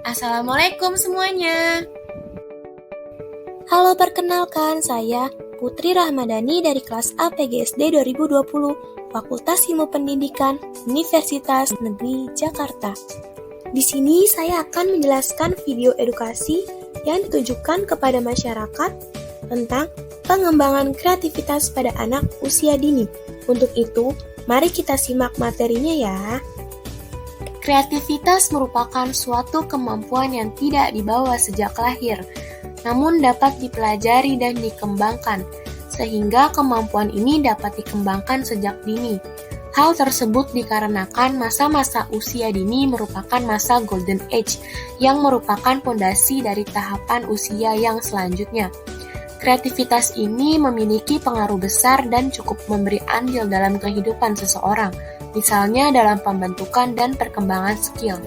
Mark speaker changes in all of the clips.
Speaker 1: Assalamualaikum semuanya.
Speaker 2: Halo, perkenalkan saya Putri Rahmadani dari kelas A PGSD 2020, Fakultas Ilmu Pendidikan, Universitas Negeri Jakarta. Di sini saya akan menjelaskan video edukasi yang ditujukan kepada masyarakat tentang pengembangan kreativitas pada anak usia dini. Untuk itu, mari kita simak materinya ya.
Speaker 1: Kreativitas merupakan suatu kemampuan yang tidak dibawa sejak lahir, namun dapat dipelajari dan dikembangkan, sehingga kemampuan ini dapat dikembangkan sejak dini. Hal tersebut dikarenakan masa-masa usia dini merupakan masa golden age, yang merupakan pondasi dari tahapan usia yang selanjutnya. Kreativitas ini memiliki pengaruh besar dan cukup memberi andil dalam kehidupan seseorang, misalnya dalam pembentukan dan perkembangan skill.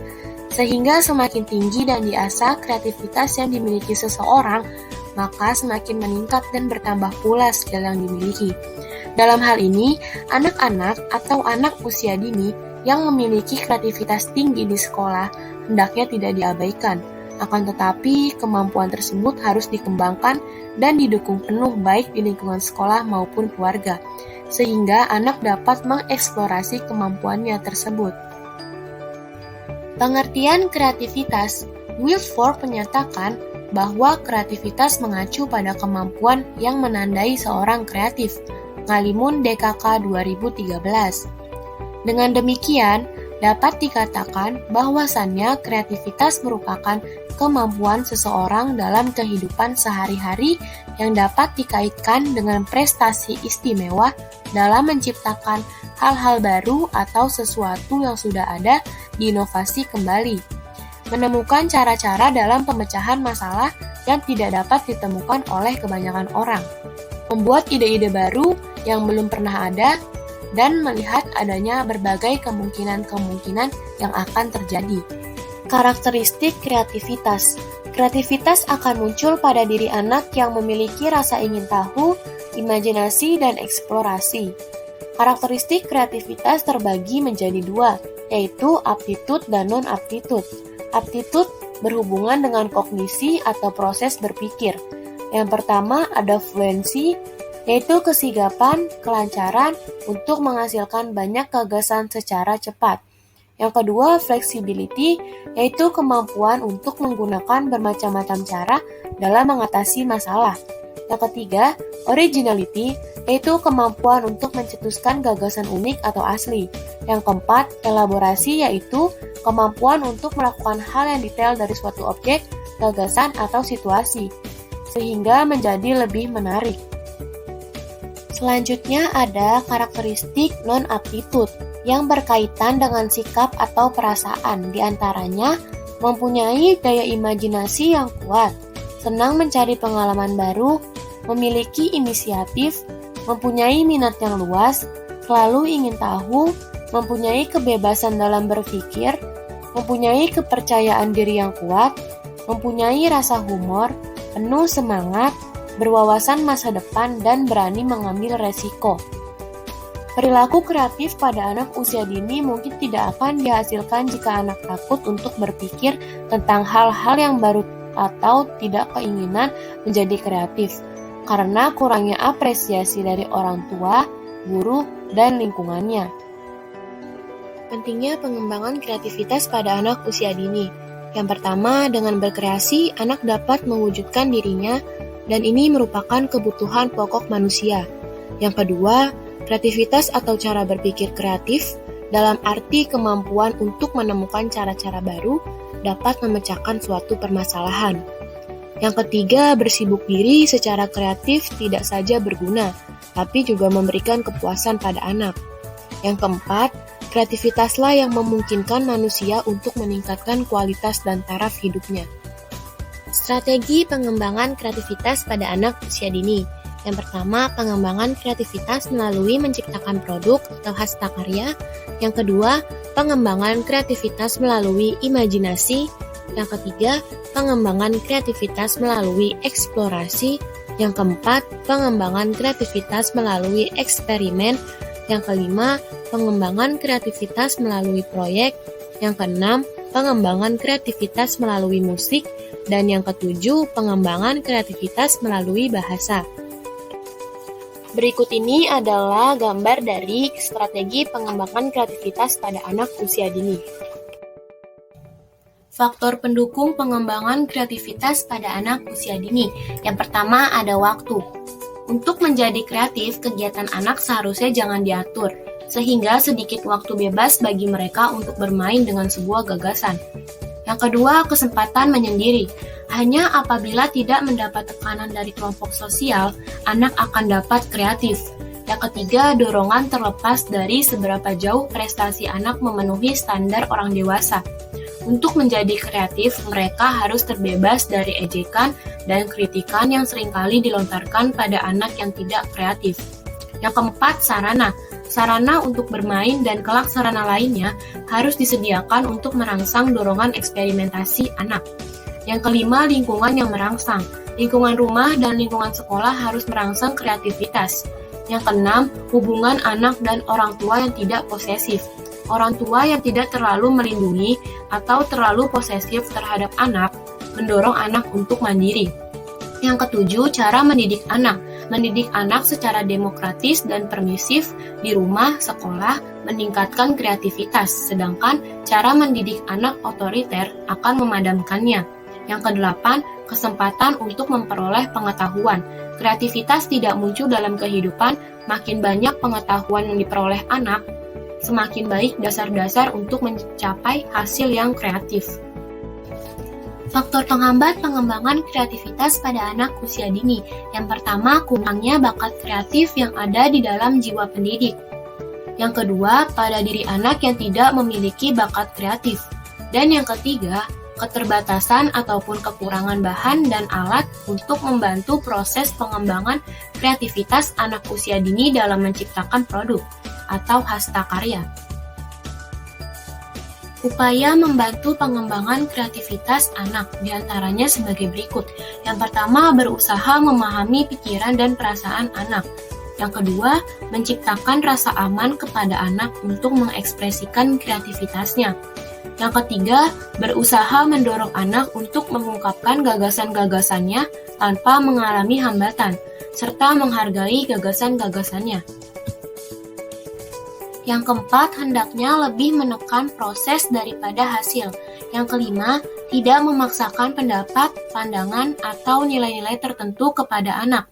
Speaker 1: Sehingga semakin tinggi dan diasah kreativitas yang dimiliki seseorang, maka semakin meningkat dan bertambah pula skill yang dimiliki. Dalam hal ini, anak-anak atau anak usia dini yang memiliki kreativitas tinggi di sekolah hendaknya tidak diabaikan. Akan tetapi, kemampuan tersebut harus dikembangkan dan didukung penuh baik di lingkungan sekolah maupun keluarga, sehingga anak dapat mengeksplorasi kemampuannya tersebut. Pengertian kreativitas, Wilford menyatakan bahwa kreativitas mengacu pada kemampuan yang menandai seorang kreatif. Ngalimun DKK 2013. Dengan demikian, dapat dikatakan bahwasannya kreativitas merupakan kemampuan seseorang dalam kehidupan sehari-hari yang dapat dikaitkan dengan prestasi istimewa dalam menciptakan hal-hal baru atau sesuatu yang sudah ada diinovasi kembali, menemukan cara-cara dalam pemecahan masalah yang tidak dapat ditemukan oleh kebanyakan orang, membuat ide-ide baru yang belum pernah ada, dan melihat adanya berbagai kemungkinan-kemungkinan yang akan terjadi. Karakteristik kreativitas. Kreativitas akan muncul pada diri anak yang memiliki rasa ingin tahu, imajinasi, dan eksplorasi. Karakteristik kreativitas terbagi menjadi dua, yaitu aptitude dan non-aptitude. Aptitude berhubungan dengan kognisi atau proses berpikir. Yang pertama ada fluency, yaitu kesigapan, kelancaran untuk menghasilkan banyak gagasan secara cepat. Yang kedua flexibility, yaitu kemampuan untuk menggunakan bermacam-macam cara dalam mengatasi masalah. Yang ketiga, originality, yaitu kemampuan untuk mencetuskan gagasan unik atau asli. Yang keempat, elaborasi, yaitu kemampuan untuk melakukan hal yang detail dari suatu objek, gagasan, atau situasi, sehingga menjadi lebih menarik. Selanjutnya ada karakteristik non-aptitude, yang berkaitan dengan sikap atau perasaan, diantaranya mempunyai daya imajinasi yang kuat, senang mencari pengalaman baru, memiliki inisiatif, mempunyai minat yang luas, selalu ingin tahu, mempunyai kebebasan dalam berpikir, mempunyai kepercayaan diri yang kuat, mempunyai rasa humor, penuh semangat, berwawasan masa depan, dan berani mengambil resiko. Perilaku kreatif pada anak usia dini mungkin tidak akan dihasilkan jika anak takut untuk berpikir tentang hal-hal yang baru atau tidak keinginan menjadi kreatif, karena kurangnya apresiasi dari orang tua, guru, dan lingkungannya. Pentingnya pengembangan kreativitas pada anak usia dini. Yang pertama, dengan berkreasi, anak dapat mewujudkan dirinya, dan ini merupakan kebutuhan pokok manusia. Yang kedua, kreativitas atau cara berpikir kreatif dalam arti kemampuan untuk menemukan cara-cara baru dapat memecahkan suatu permasalahan. Yang ketiga, bersibuk diri secara kreatif tidak saja berguna, tapi juga memberikan kepuasan pada anak. Yang keempat, kreativitaslah yang memungkinkan manusia untuk meningkatkan kualitas dan taraf hidupnya. Strategi pengembangan kreativitas pada anak usia dini. Yang pertama, pengembangan kreativitas melalui menciptakan produk atau hasta karya. Yang kedua, pengembangan kreativitas melalui imajinasi. Yang ketiga, pengembangan kreativitas melalui eksplorasi. Yang keempat, pengembangan kreativitas melalui eksperimen. Yang kelima, pengembangan kreativitas melalui proyek. Yang keenam, pengembangan kreativitas melalui musik, dan yang ketujuh, pengembangan kreativitas melalui bahasa. Berikut ini adalah gambar dari strategi pengembangan kreativitas pada anak usia dini. Faktor pendukung pengembangan kreativitas pada anak usia dini. Yang pertama ada waktu. Untuk menjadi kreatif, kegiatan anak seharusnya jangan diatur, sehingga sedikit waktu bebas bagi mereka untuk bermain dengan sebuah gagasan. Yang kedua, kesempatan menyendiri. Hanya apabila tidak mendapat tekanan dari kelompok sosial, anak akan dapat kreatif. Yang ketiga, dorongan terlepas dari seberapa jauh prestasi anak memenuhi standar orang dewasa. Untuk menjadi kreatif, mereka harus terbebas dari ejekan dan kritikan yang seringkali dilontarkan pada anak yang tidak kreatif. Yang keempat, sarana. Sarana untuk bermain dan kelak sarana lainnya harus disediakan untuk merangsang dorongan eksperimentasi anak. Yang kelima, lingkungan yang merangsang. Lingkungan rumah dan lingkungan sekolah harus merangsang kreativitas. Yang keenam, hubungan anak dan orang tua yang tidak posesif. Orang tua yang tidak terlalu melindungi atau terlalu posesif terhadap anak mendorong anak untuk mandiri. Yang ketujuh, cara mendidik anak. Mendidik anak secara demokratis dan permisif di rumah, sekolah, meningkatkan kreativitas, sedangkan cara mendidik anak otoriter akan memadamkannya. Yang kedelapan, kesempatan untuk memperoleh pengetahuan. Kreativitas tidak muncul dalam kehidupan, makin banyak pengetahuan yang diperoleh anak, semakin baik dasar-dasar untuk mencapai hasil yang kreatif. Faktor penghambat pengembangan kreativitas pada anak usia dini. Yang pertama, kurangnya bakat kreatif yang ada di dalam jiwa pendidik. Yang kedua, pada diri anak yang tidak memiliki bakat kreatif. Dan yang ketiga, keterbatasan ataupun kekurangan bahan dan alat untuk membantu proses pengembangan kreativitas anak usia dini dalam menciptakan produk atau hasta karya. Upaya membantu pengembangan kreativitas anak diantaranya sebagai berikut. Yang pertama, berusaha memahami pikiran dan perasaan anak. Yang kedua, menciptakan rasa aman kepada anak untuk mengekspresikan kreativitasnya. Yang ketiga, berusaha mendorong anak untuk mengungkapkan gagasan-gagasannya tanpa mengalami hambatan, serta menghargai gagasan-gagasannya. Yang keempat, hendaknya lebih menekan proses daripada hasil. Yang kelima, tidak memaksakan pendapat, pandangan, atau nilai-nilai tertentu kepada anak.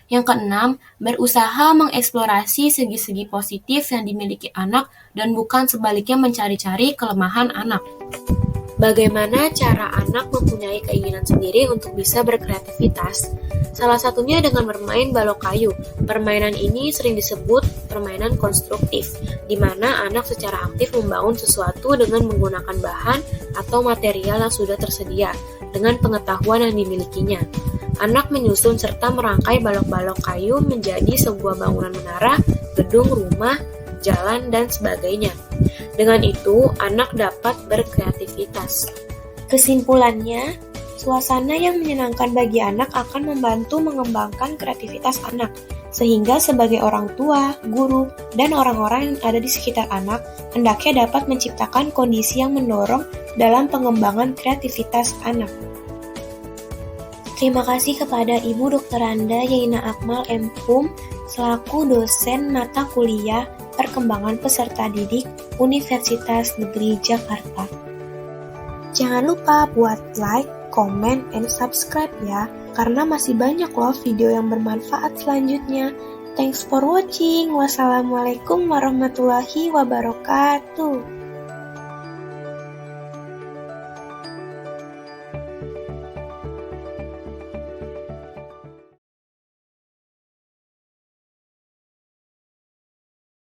Speaker 1: Yang keenam, berusaha mengeksplorasi segi-segi positif yang dimiliki anak dan bukan sebaliknya mencari-cari kelemahan anak. Bagaimana cara anak mempunyai keinginan sendiri untuk bisa berkreativitas? Salah satunya dengan bermain balok kayu. Permainan ini sering disebut permainan konstruktif, di mana anak secara aktif membangun sesuatu dengan menggunakan bahan atau material yang sudah tersedia, dengan pengetahuan yang dimilikinya. Anak menyusun serta merangkai balok-balok kayu menjadi sebuah bangunan menara, gedung, rumah, jalan, dan sebagainya. Dengan itu, anak dapat berkreativitas. Kesimpulannya, suasana yang menyenangkan bagi anak akan membantu mengembangkan kreativitas anak, sehingga sebagai orang tua, guru, dan orang-orang yang ada di sekitar anak, hendaknya dapat menciptakan kondisi yang mendorong dalam pengembangan kreativitas anak. Terima kasih kepada Ibu Dr. Anda Yaina Akmal M.Hum selaku dosen mata kuliah Perkembangan Peserta Didik Universitas Negeri Jakarta. Jangan lupa buat like, comment, and subscribe ya, karena masih banyak loh video yang bermanfaat selanjutnya. Thanks for watching. Wassalamualaikum warahmatullahi wabarakatuh.